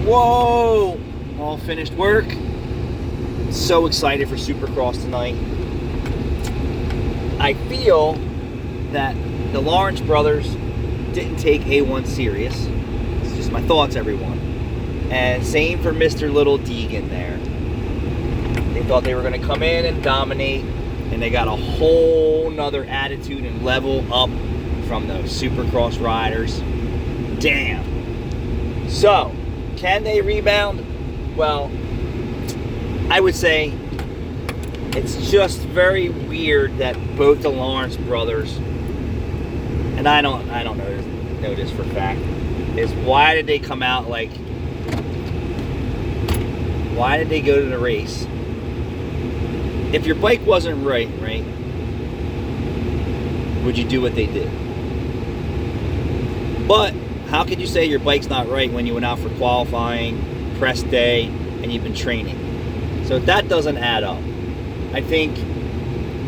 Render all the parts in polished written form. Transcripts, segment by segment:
Whoa! All finished work. So excited for Supercross tonight. I feel that the Laurence brothers didn't take A1 serious. It's just my thoughts, everyone. And same for Mr. Little Deegan there. They thought they were going to come in and dominate, and they got a whole nother attitude and level up from those Supercross riders. Damn. So, can they rebound? Well, I would say it's just very weird that both the Laurence brothers, and I don't know this for a fact, is why did they come out like, why did they go to the race? If your bike wasn't right, would you do what they did? But how could you say your bike's not right when you went out for qualifying, press day, and you've been training? So that doesn't add up. I think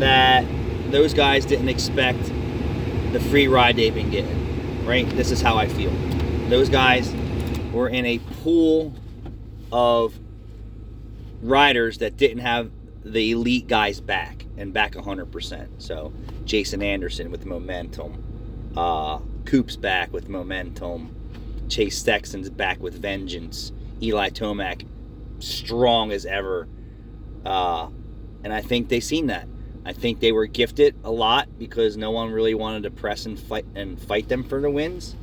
that those guys didn't expect the free ride they've been getting, right? This is how I feel. Those guys were in a pool of riders that didn't have the elite guys back 100%. So Jason Anderson with momentum, Coop's back with momentum, Chase Sexton's back with vengeance, Eli Tomac strong as ever, and I think they seen that. I think they were gifted a lot because no one really wanted to press and fight them for the wins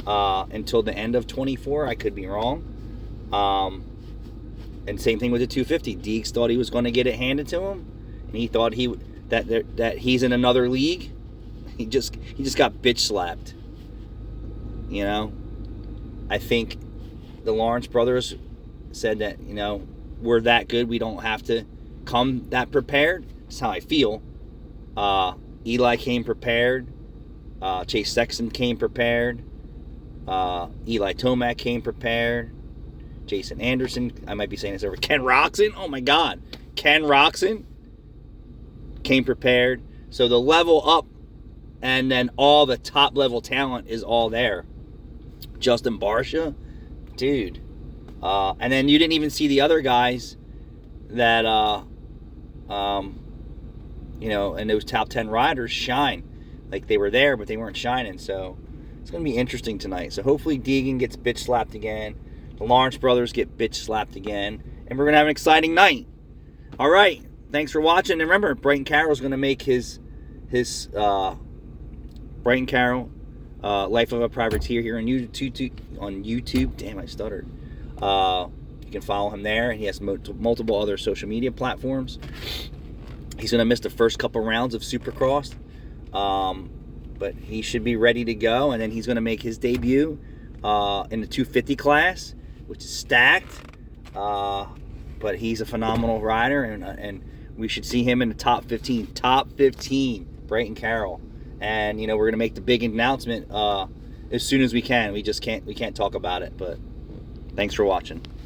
until the end of 24. I could be wrong. And same thing with the 250. Deegs thought he was going to get it handed to him, and he thought that he's in another league. He just got bitch slapped. You know, I think the Laurence brothers said that, you know, we're that good, we don't have to come that prepared. That's how I feel. Eli came prepared. Chase Sexton came prepared. Eli Tomac came prepared. Jason Anderson, I might be saying this over. Ken Roxon, oh my God. Ken Roxon came prepared. So the level up and then all the top level talent is all there. Justin Barsha, dude. And then you didn't even see the other guys that, you know, and those top 10 riders shine. Like they were there, but they weren't shining. So it's going to be interesting tonight. So hopefully Deegan gets bitch slapped again. The Laurence brothers get bitch slapped again. And we're going to have an exciting night. All right. Thanks for watching. And remember, Brighton Carroll's going to make his Brighton Carroll Life of a Privateer here on YouTube. Damn, I stuttered. You can follow him there. He has multiple other social media platforms. He's going to miss the first couple rounds of Supercross. But he should be ready to go. And then he's going to make his debut in the 250 class, which is stacked. But he's a phenomenal rider, and we should see him in the top 15. Top 15, Brighton Carroll. And, you know, we're going to make the big announcement as soon as we can. We can't talk about it, but thanks for watching.